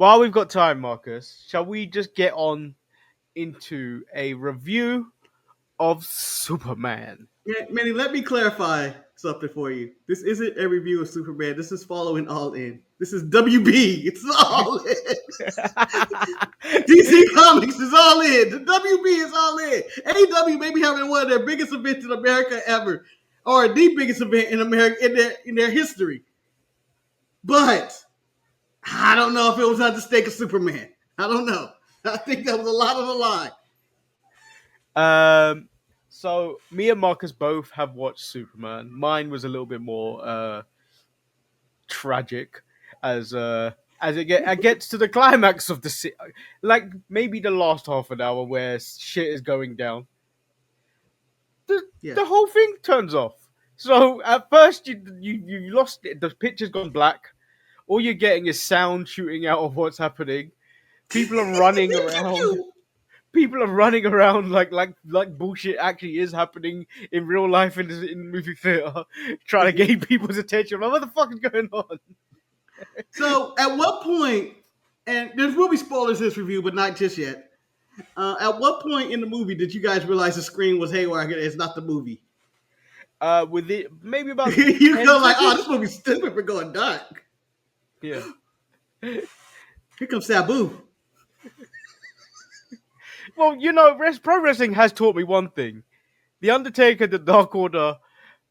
while we've got time, Marcus, shall we just get on into a review of Superman? Manny, let me clarify something for you. This isn't a review of Superman. This is following All In. This is WB. It's All In. DC Comics is All In. The WB is All In. AEW may be having one of their biggest events in America ever, or the biggest event in America in their history. But I don't know if it was at the stake of Superman. I don't know. I think that was a lot on the line. So me and Marcus both have watched Superman. Mine was a little bit more tragic as it gets to the climax of the like maybe the last half an hour where shit is going down. The whole thing turns off. So at first you lost it. The picture's gone black. All you're getting is sound shooting out of what's happening. People are running around. People are running around like bullshit actually is happening in real life in the movie theater, trying to gain people's attention. Like, what the fuck is going on? So, at what point, and there will be spoilers in this review, but not just yet. At what point in the movie did you guys realize the screen was haywire? It's not the movie. With it, maybe about you go like, oh, this movie's stupid for going dark. Yeah. Here comes Sabu. Well, pro wrestling has taught me one thing. The Undertaker, the Dark Order,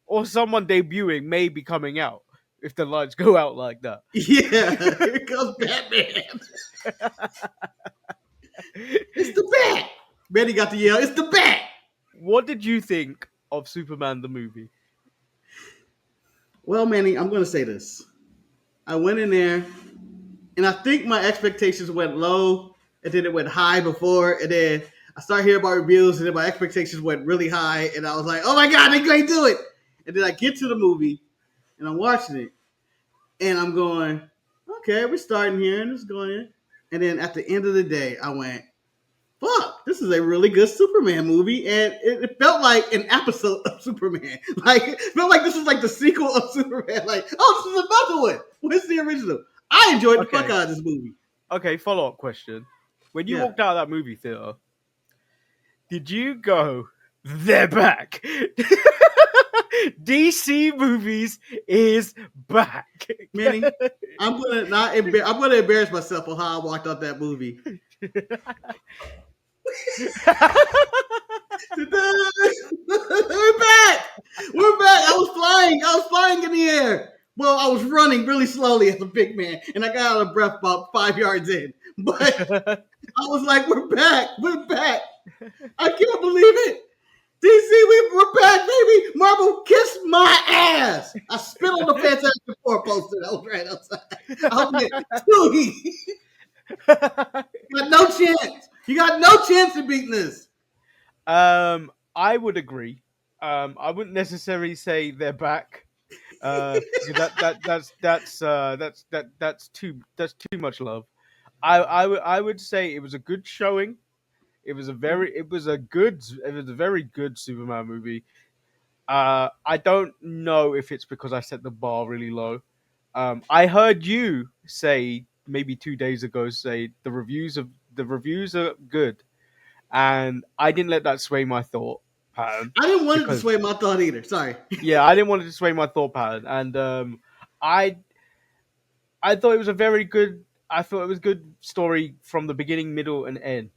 or someone debuting may be coming out if the lights go out like that. Yeah, here comes Batman. It's the Bat. Betty got the yell, it's the Bat. What did you think of Superman the movie? Well, Manny, I'm going to say this. I went in there, and I think my expectations went low, and then it went high before, and then I started hearing about reviews, and then my expectations went really high, and I was like, oh my God, they're going to do it. And then I get to the movie, and I'm watching it, and I'm going, okay, we're starting here, and it's going in. And then at the end of the day, I went, fuck, this is a really good Superman movie, and it felt like an episode of Superman. Like, it felt like this was like the sequel of Superman. Like, oh, this is another one. What's the original? I enjoyed the fuck out of this movie. Okay, follow-up question. When you walked out of that movie theater, did you go, they're back? DC movies is back. Manny, I'm gonna embarrass myself on how I walked out that movie. We're back. I was flying in the air. Well, I was running really slowly as a big man, and I got out of breath about 5 yards in. But I was like, we're back. I can't believe it. DC, we're back, baby. Marvel, kiss my ass. I spit on the Fantastic Four poster that was right outside. I was you got no chance. You got no chance of beating this. I would agree. I wouldn't necessarily say they're back. That's too much love. I would say it was a good showing. It was a very good Superman movie. I don't know if it's because I set the bar really low. I heard you say maybe 2 days ago the reviews are good, and I didn't let that sway my thought pattern. I didn't want it to sway my thought either. Sorry. Yeah, I didn't want it to sway my thought pattern, and I thought it was a very good. I thought it was a good story from the beginning, middle, and end.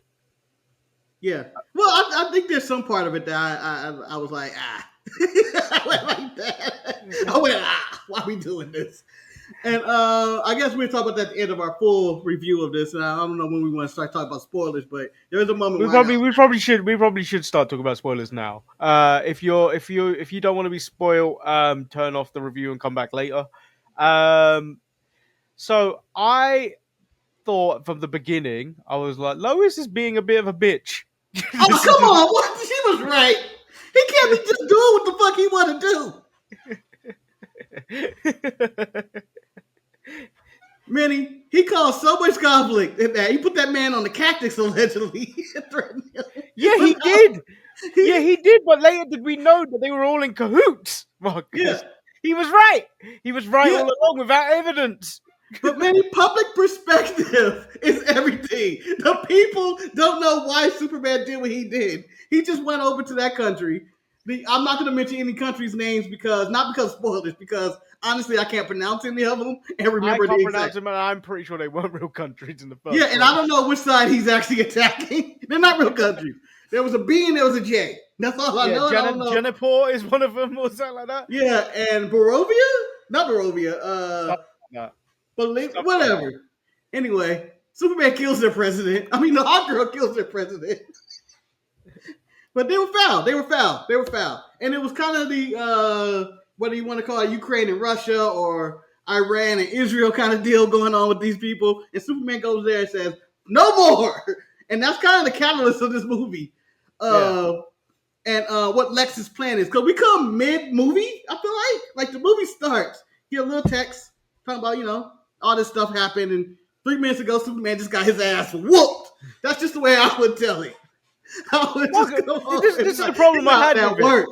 Yeah. Well, I think there's some part of it that I was like, I went like that. I went, why are we doing this? And I guess we'll talk about that at the end of our full review of this. And I don't know when we want to start talking about spoilers, but there's a moment. We probably should start talking about spoilers now. If you don't want to be spoiled, turn off the review and come back later. So I thought from the beginning, I was like, Lois is being a bit of a bitch. Oh, come on. What? She was right. He can't be just doing what the fuck he want to do. Manny, he caused so much conflict in that. He put that man on the cactus allegedly. Yeah, he did. Yeah, he did. But later did we know that they were all in cahoots, Marcus? Yeah. He was right. He was right all along without evidence. But man, public perspective is everything. The people don't know why Superman did what he did. He just went over to that country. I'm not going to mention any countries' names not because of spoilers, because honestly, I can't pronounce any of them and remember I can't the pronounce exact. them, and I'm pretty sure they weren't real countries in the first Yeah, and place. I don't know which side he's actually attacking. They're not real countries. There was a B and there was a J. That's all I know. I don't know. Jennifer is one of them, or something like that. Yeah, and Barovia? Not Barovia. Something like that. Whatever. Anyway, Superman kills their president. I mean, the hot girl kills their president. But they were foul. And it was kind of the, whether you want to call it Ukraine and Russia or Iran and Israel kind of deal going on with these people. And Superman goes there and says, no more. And that's kind of the catalyst of this movie. And what Lex's plan is. Because we come mid-movie, I feel like. Like, the movie starts. You get a little text talking about, all this stuff happened. And 3 minutes ago, Superman just got his ass whooped. That's just the way I would tell it. This is the problem I had with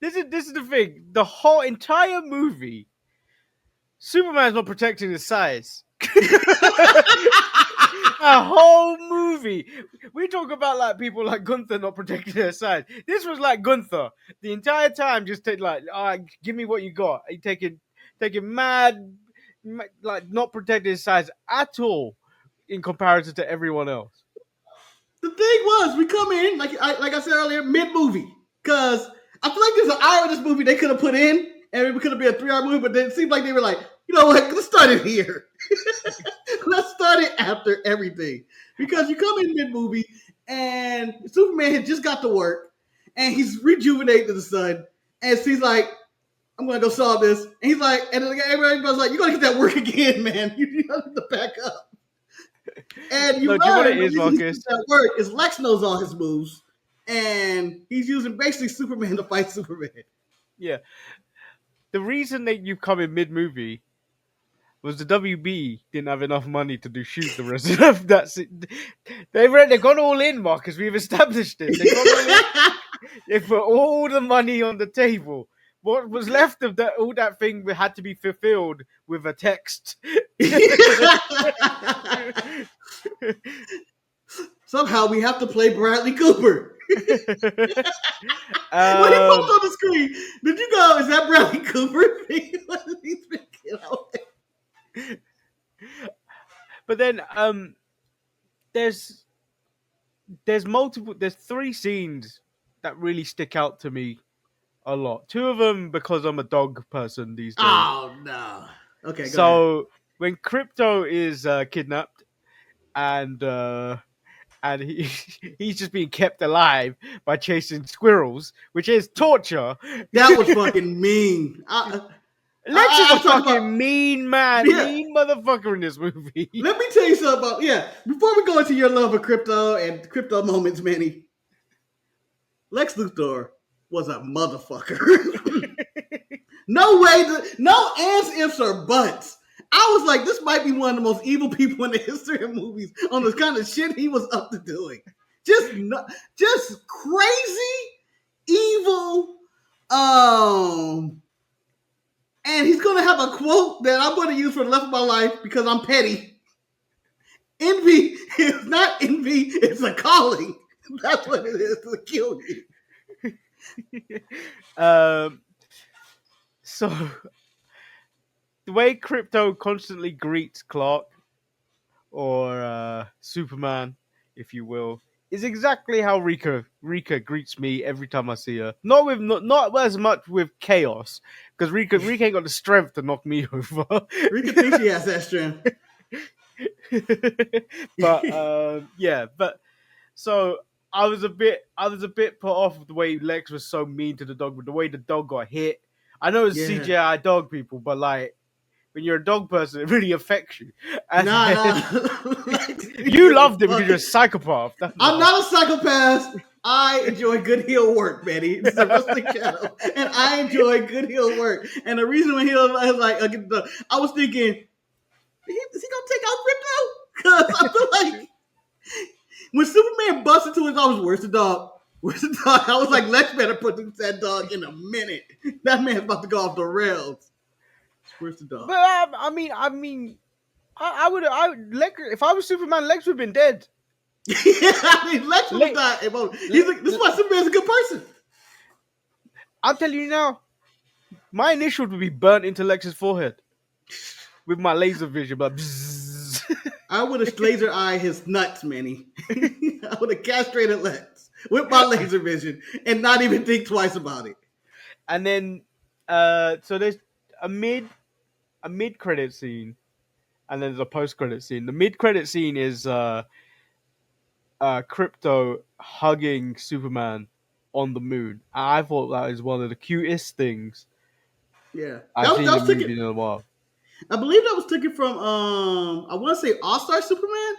it. This is the thing. The whole entire movie, Superman's not protecting his size. A whole movie. We talk about like people like Gunther not protecting their size. This was like Gunther the entire time. Just take like, give me what you got. He taking mad, like not protecting his size at all in comparison to everyone else. The thing was, we come in like I said earlier, mid movie, because I feel like there's an hour of this movie they could have put in, and it could have been a 3-hour movie. But it seemed like they were like, you know what? Let's start it here. Let's start it after everything, because you come in mid movie and Superman had just got to work and he's rejuvenated to the sun, and he's like, I'm gonna go solve this, and he's like, and then everybody's like, you're gonna get that work again, man. You have to back up. And you learn the reason that work is Lex knows all his moves, and he's using basically Superman to fight Superman. Yeah, the reason that you come in mid-movie was the WB didn't have enough money to shoot the rest of that. They've gone all in, Marcus. We've established it. They've gone all in. They put all the money on the table. What was left of that? All that thing had to be fulfilled with a text. Somehow we have to play Bradley Cooper. When he popped on the screen, did you go, is that Bradley Cooper? But then there's 3 scenes that really stick out to me a lot. 2 of them because I'm a dog person these days. Oh no. Okay, so ahead. When Krypto is kidnapped and he's just being kept alive by chasing squirrels, which is torture. That was fucking mean. Lex is a fucking mean man, mean motherfucker in this movie. Let me tell you something about, before we go into your love of Krypto and Krypto moments, Manny, Lex Luthor was a motherfucker. No ands, ifs, or buts. I was like, this might be one of the most evil people in the history of movies on the kind of shit he was up to doing. Just crazy, evil, and he's going to have a quote that I'm going to use for the rest of my life because I'm petty. Envy is not envy, it's a calling. That's what it is, to kill you. So, the way Krypto constantly greets Clark, or Superman, if you will, is exactly how Rika greets me every time I see her. Not as much with chaos, because Rika ain't got the strength to knock me over. Rika thinks she has that strength. But so I was a bit put off with the way Lex was so mean to the dog, with the way the dog got hit. I know it's CGI dog people, but like, when you're a dog person, it really affects you. And you loved it because you're a psychopath. I'm not a psychopath. I enjoy good heel work, Betty. It's a wrestling channel, and I enjoy good heel work. And the reason when I was thinking, is he gonna take out Krypto? Because I feel like when Superman busts into his office, where's the dog? Where's the dog? I was like, Lex better put that dog in a minute. That man's about to go off the rails. Where's the dog? But I would if I was Superman, Lex would have been dead. I mean, Lex would have Le- died. This is Le- why Superman's a good person. I'm telling you now, my initials would be burnt into Lex's forehead with my laser vision, but bzzz. I would have laser eye his nuts, Manny. I would have castrated Lex with my laser vision and not even think twice about it. And then, so there's a mid credit scene, and then there's a post credit scene. The mid credit scene is Krypto hugging Superman on the moon. I thought that is one of the cutest things Yeah, I've seen in a was movie taken. in a while. I believe that was taken from I want to say All Star Superman.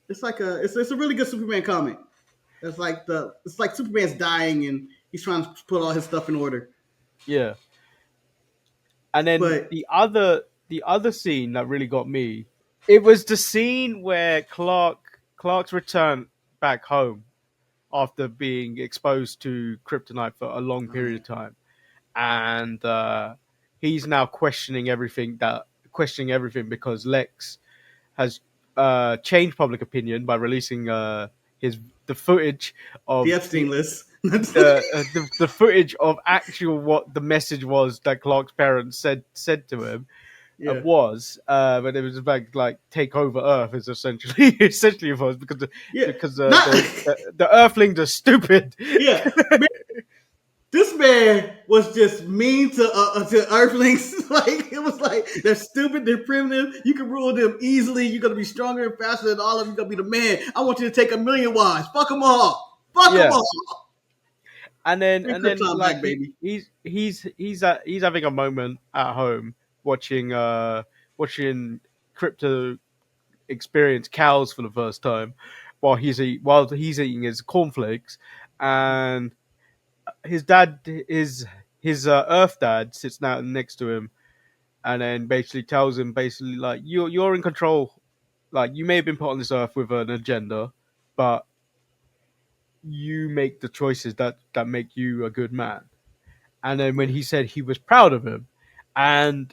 It's like it's a really good Superman comic. It's like Superman's dying and he's trying to put all his stuff in order. Yeah. And then But the other scene that really got me, it was the scene where Clark's return back home after being exposed to kryptonite for a long period of time, and he's now questioning everything because Lex has changed public opinion by releasing the footage of the Epstein list. the footage of actual what the message was that Clark's parents said to him. Yeah. But it was about like take over Earth is essentially it was because the Earthlings are stupid. Yeah. This man was just mean to Earthlings. Like it was like they're stupid, they're primitive. You can rule them easily. You're gonna be stronger and faster than all of them. You're gonna be the man. I want you to take 1,000,000 wives. Fuck them all. Fuck them all. And then like back, baby. he's having a moment at home watching Crypto experience cows for the first time while he's eating his cornflakes, and his Earth dad sits down next to him, and then basically tells him like you're in control. Like you may have been put on this Earth with an agenda, but you make the choices that make you a good man. And then when he said he was proud of him, and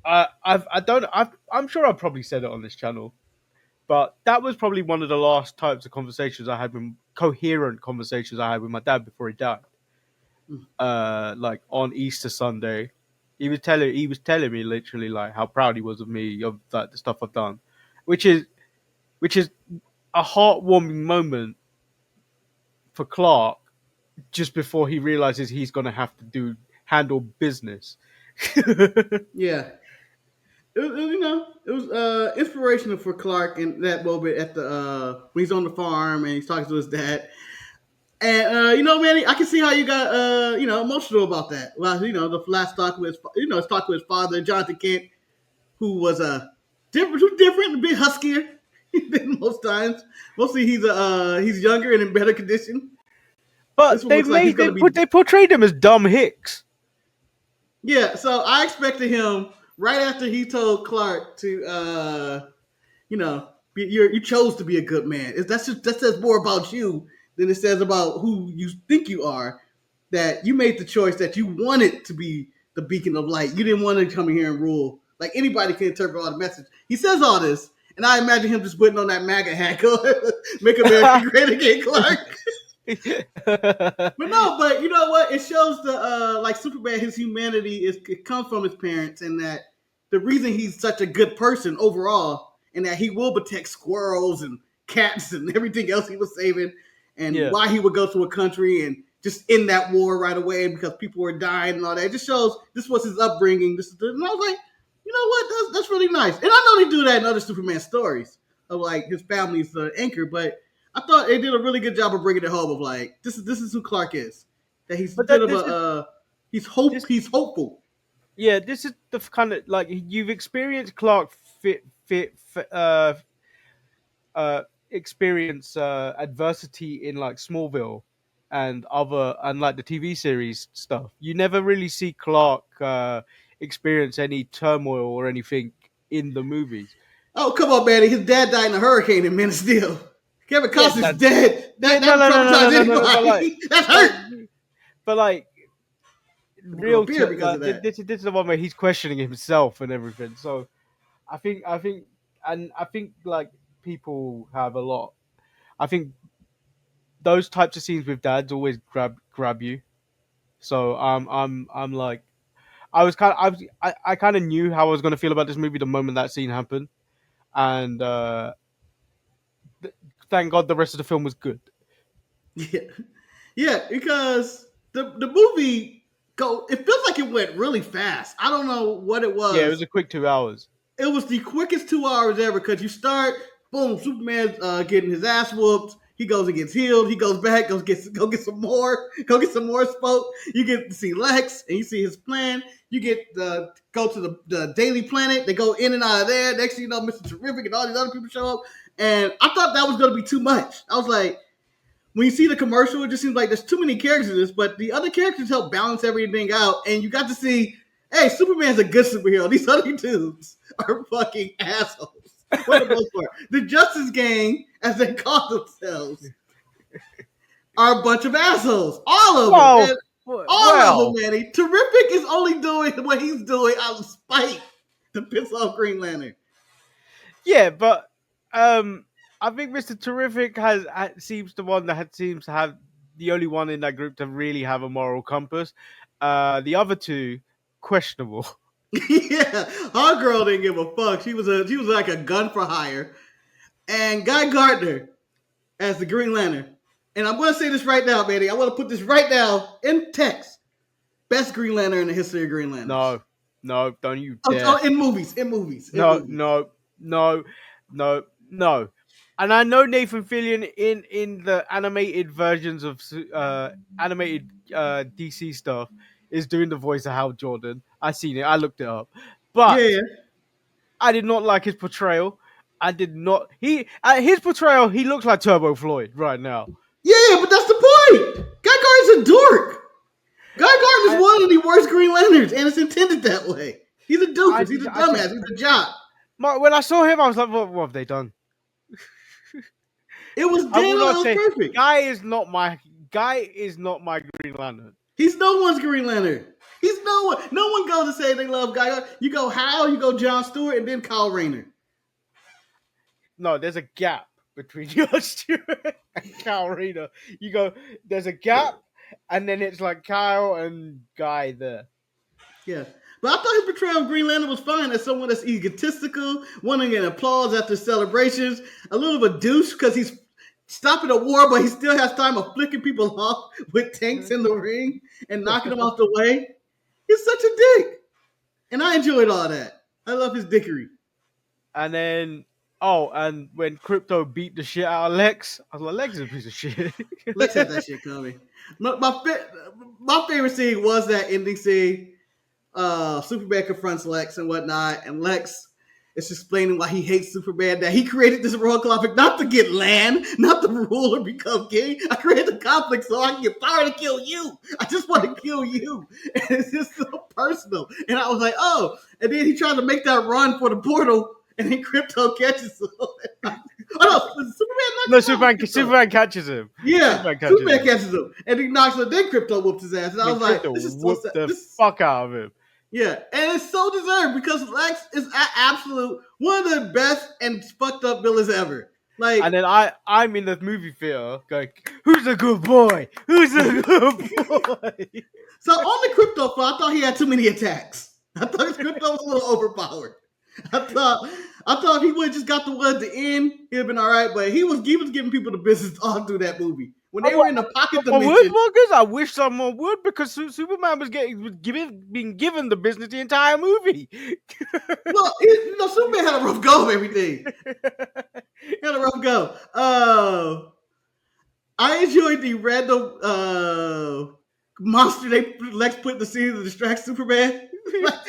I'm sure I've probably said it on this channel, but that was probably one of the last types of coherent conversations I had with my dad before he died. Like on Easter Sunday, he was telling me literally like how proud he was of me, of like the stuff I've done, which is a heartwarming moment for Clark just before he realizes he's going to have to handle business. Yeah. It was inspirational for Clark in that moment at the when he's on the farm and he's talking to his dad. And man, I can see how you got emotional about that. Well, the last talk with his talk with his father, Jonathan Kent, who was different, a bit huskier than most times. Mostly he's younger and in better condition. But they portrayed him as dumb Hicks. Yeah, so I expected him right after he told Clark to you chose to be a good man. That says more about you than it says about who you think you are. That you made the choice that you wanted to be the beacon of light. You didn't want to come in here and rule. Like anybody can interpret all the message. He says all this, and I imagine him just putting on that MAGA hat, "Make America Great Again," Clark. But you know what? It shows like Superman, his humanity it comes from his parents, and that the reason he's such a good person overall, and that he will protect squirrels and cats and everything else he was saving, and why he would go to a country and just end that war right away because people were dying and all that. It just shows this was his upbringing. And I was like, you know what? That's really nice. And I know they do that in other Superman stories of like his family's the anchor, but I thought they did a really good job of bringing it home of like this is who Clark is. That he's he's hopeful. Yeah, this is the kind of like you've experienced Clark experience adversity in like Smallville and like the TV series stuff. You never really see Clark experience any turmoil or anything in the movies. Oh, come on, man. His dad died in a hurricane in Man of Steel. Kevin Costner's dead. That traumatized anybody. That's hurt. But like, to grow a beard because like of that. this is the one where he's questioning himself and everything. So I think like people have a lot. I think those types of scenes with dads always grab you. So I'm like I kind of knew how I was gonna feel about this movie the moment that scene happened, and thank God the rest of the film was good. Yeah, yeah, because the movie go. It feels like it went really fast. I don't know what it Yeah, it was. was a quick 2 hours. It was the quickest 2 hours ever because you start, boom, Superman's getting his ass whooped. He goes and gets healed. He goes back, go get some more, smoke. You get to see Lex and you see his plan. You get go to the Daily Planet. They go in and out of there. Next thing you know, Mr. Terrific and all these other people show up. And I thought that was going to be too much. I was like, when you see the commercial, it just seems like there's too many characters in this, but the other characters help balance everything out. And you got to see, hey, Superman's a good superhero. These other dudes are fucking assholes for the most part. The Justice Gang, as they call themselves, are a bunch of assholes. All of them. All of them, Manny. Terrific is only doing what he's doing out of spite to piss off Green Lantern. Yeah, but I think Mr. Terrific seems the one that seems to have the only one in that group to really have a moral compass. The other two, questionable. Yeah, our girl didn't give a fuck. She was like a gun for hire. And Guy Gardner as the Green Lantern. And I'm going to say this right now, Manny. I want to put this right now in text. Best Green Lantern in the history of Green Lanterns. No, don't you dare. Oh, in movies. No. And I know Nathan Fillion in the animated versions of animated DC stuff is doing the voice of Hal Jordan. I seen it. I looked it up, but yeah. I did not like his portrayal. I did not. His portrayal. He looks like Turbo Floyd right now. Yeah, but that's the point. Guy Gardner's a dork. Guy Gardner's one of the worst Green Lanterns, and it's intended that way. He's a doofus. He's a dumbass. He's a jock. When I saw him, I was like, what have they done? It was perfect. Guy is not my Green Lantern. He's no one's Green Lantern. He's no one. No one goes to say they love Guy. You go Hal, you go John Stewart, and then Kyle Rayner. No, there's a gap between John Stewart and Kyle Rayner. You go, there's a gap, and then it's like Kyle and Guy there. Yeah. But I thought his portrayal of Green Lantern was fine as someone that's egotistical, wanting an applause after celebrations, a little bit of a douche because he's stopping a war, but he still has time of flicking people off with tanks in the ring and knocking them off the way. He's such a dick. And I enjoyed all that. I love his dickery. And then, and when Krypto beat the shit out of Lex, I was like, Lex is a piece of shit. Lex had that shit coming. My favorite scene was that ending scene. Superman confronts Lex and whatnot, and Lex is explaining why he hates Superman, that he created this royal conflict not to get land, not to rule or become king. I created the conflict so I can get power to kill you. I just want to kill you. And it's just so personal. And I was like, oh. And then he tried to make that run for the portal, and then Krypto catches him. Superman catches him. Yeah, Superman catches him. And he knocks him, then Krypto whoops his ass. And I was like, this is so sad. The fuck out of him. Yeah, and it's so deserved because Lex is absolute one of the best and fucked up villains ever. Like, and then I'm in the movie theater going, "Who's a good boy? Who's a good boy?" So on the Krypto front, I thought he had too many attacks. I thought his Krypto was a little overpowered. I thought if he would have just got the one at the end, he'd have been all right. But he was giving people the business all through that movie. When they were in the pocket dimension, I wish someone would because Superman was being given the business the entire movie. Well, Superman had a rough go of everything. He had a rough go. I enjoyed the random monster Lex put in the scene to distract Superman.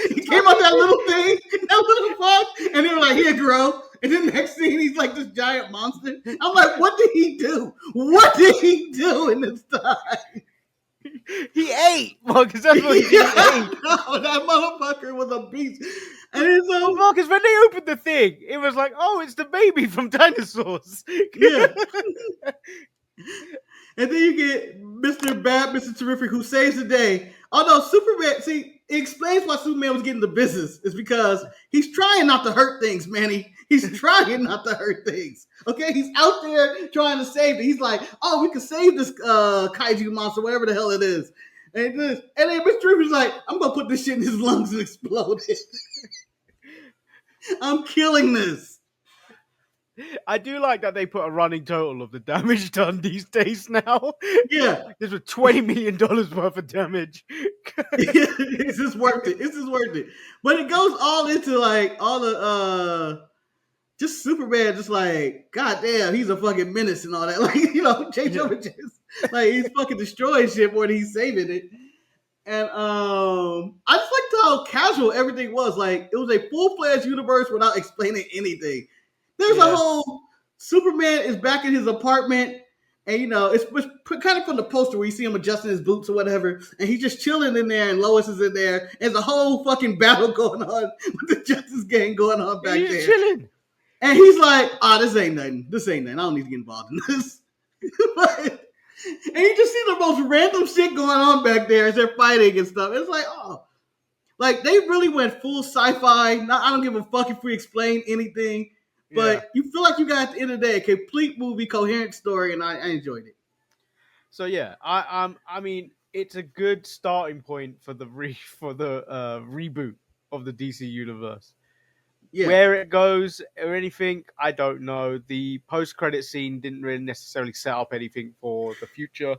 He came out that little thing, that little fuck, and they were like, "Here, grow." And then the next scene, he's like this giant monster. I'm like, what did he do? What did he do in this time? He ate, because that's what he did. No, that motherfucker was a beast. And it's so because when they opened the thing, it was like, oh, it's the baby from Dinosaurs. Yeah. And then you get Mr. Bad, Mr. Terrific, who saves the day. Although Superman, see, it explains why Superman was getting the business. Is because he's trying not to hurt things, Manny. He's trying not to hurt things. Okay, he's out there trying to save it. He's like, oh, we can save this kaiju monster, whatever the hell it is. And then Mr. Reaper's like, I'm gonna put this shit in his lungs and explode it. I'm killing this. I do like that they put a running total of the damage done these days now. Yeah. This was $20 million worth of damage. It's just worth it. It's just worth it. But it goes all into like all the just Superman, just like, God damn, he's a fucking menace and all that. Like, you know, J. Jonah just like he's fucking destroying shit more than he's saving it. And I just liked how casual everything was. Like, it was a full-fledged universe without explaining anything. There's a whole Superman is back in his apartment, and you know, it's kind of from the poster where you see him adjusting his boots or whatever, and he's just chilling in there, and Lois is in there. There's a whole fucking battle going on with the Justice Gang going on back there. Chilling. And he's like, this ain't nothing. This ain't nothing. I don't need to get involved in this. And you just see the most random shit going on back there as they're fighting and stuff. It's like, like they really went full sci-fi. I don't give a fuck if we explain anything, but you feel like you got at the end of the day a complete movie, coherent story, and I enjoyed it. So yeah, I mean, it's a good starting point for the reboot of the DC universe. Yeah. Where it goes or anything, I don't know. The post-credit scene didn't really necessarily set up anything for the future.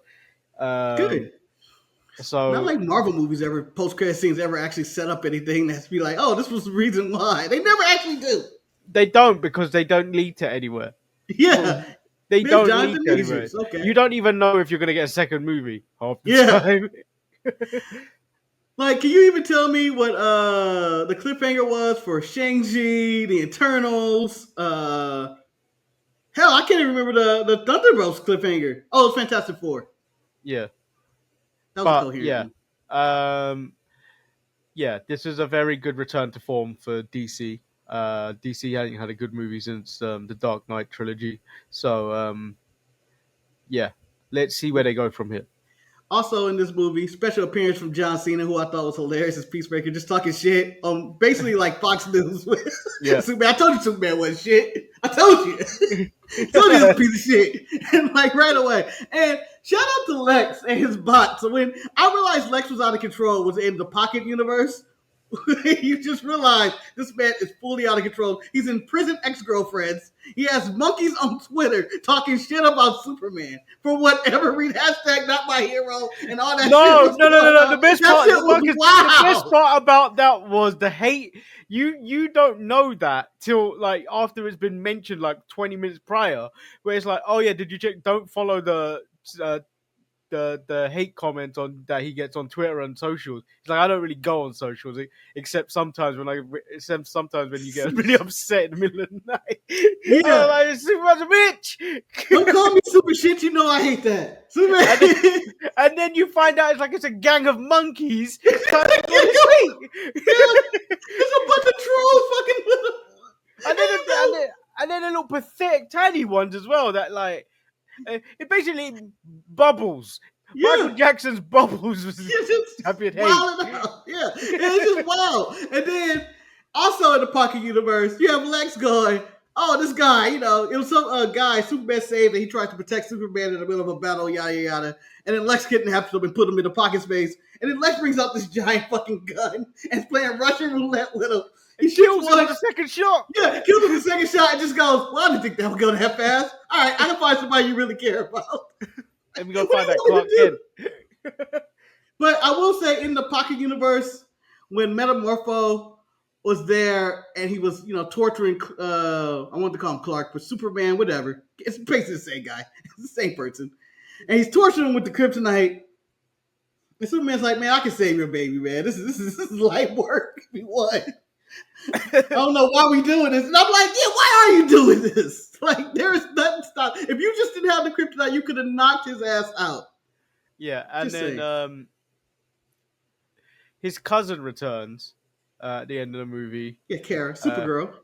Good. So not like Marvel movies ever, post-credit scenes ever actually set up anything that's be like, oh, this was the reason why. They never actually do. They don't, because they don't lead to anywhere. Yeah. They don't lead to anywhere. Okay. You don't even know if you're going to get a second movie half the time. Like, can you even tell me what the cliffhanger was for Shang-Chi, the Eternals? Hell, I can't even remember the Thunderbolts cliffhanger. Oh, it's Fantastic Four. Yeah. That was coherent. Yeah, this is a very good return to form for DC. DC hasn't had a good movie since the Dark Knight trilogy. So, let's see where they go from here. Also in this movie, special appearance from John Cena, who I thought was hilarious as Peacemaker, just talking shit on basically like Fox News with Superman. I told you Superman wasn't shit. I told you. I told you he was a piece of shit. And like right away. And shout out to Lex and his bot. So when I realized Lex was out of control, was in the Pocket universe, you just realize this man is fully out of control. He's in prison ex-girlfriends. He has monkeys on Twitter talking shit about Superman for whatever reason. Hashtag not my hero and all that shit. No. The best part about that was the hate. You don't know that till like after it's been mentioned like 20 minutes prior, where it's like, oh yeah, did you check? Don't follow the hate comments on that he gets on Twitter and socials. He's like, I don't really go on socials except sometimes when you get really upset in the middle of the night. Yeah, like Superman's a bitch. Don't call me super shit. You know I hate that. And then you find out it's a gang of monkeys. There's a bunch of trolls fucking with them. And then the little pathetic tiny ones as well that like. It basically Bubbles. Yeah. Michael Jackson's Bubbles was happy wild out. Yeah, it's just wild. And then also in the Pocket universe, you have Lex going, "Oh, this guy, you know, it was some guy Superman saved, and he tried to protect Superman in the middle of a battle, yada yada." And then Lex kidnaps him and put him in the Pocket space. And then Lex brings out this giant fucking gun and is playing Russian roulette with him. He kills him with the second shot. Yeah, he kills him with the second shot and just goes, well, I didn't think that was going to have fast. All right, I can find somebody you really care about. And we're going to find that Clark Kent. But I will say in the Pocket universe, when Metamorpho was there and he was, you know, torturing, I wanted to call him Clark, but Superman, whatever. It's basically the same guy. It's the same person. And he's torturing him with the kryptonite. And Superman's like, man, I can save your baby, man. This is light work. We won. I don't know why we doing this. And I'm like, yeah, why are you doing this? Like, there is nothing stop. If you just didn't have the kryptonite, you could have knocked his ass out. Yeah, and just then his cousin returns at the end of the movie. Yeah, Kara, Supergirl.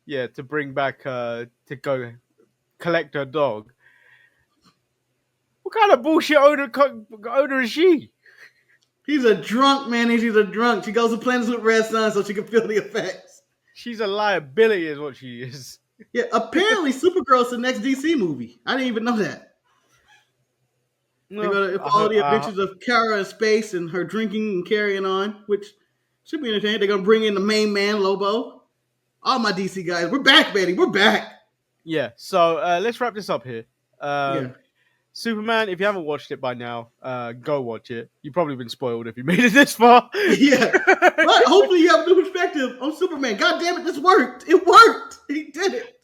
To bring back to go collect her dog. What kind of bullshit owner is she? He's a drunk, man. She's a drunk. She goes to planets with Red Sun so she can feel the effects. She's a liability, is what she is. Yeah, apparently Supergirl's the next DC movie. I didn't even know that. They're going to follow the adventures of Kara in space and her drinking and carrying on, which should be entertaining. They're going to bring in the main man, Lobo. All my DC guys, we're back, baby. We're back. Yeah, so let's wrap this up here. Superman, if you haven't watched it by now, go watch it. You've probably been spoiled if you made it this far. Yeah. But hopefully you have a new perspective on Superman. God damn it, this worked. It worked. He did it.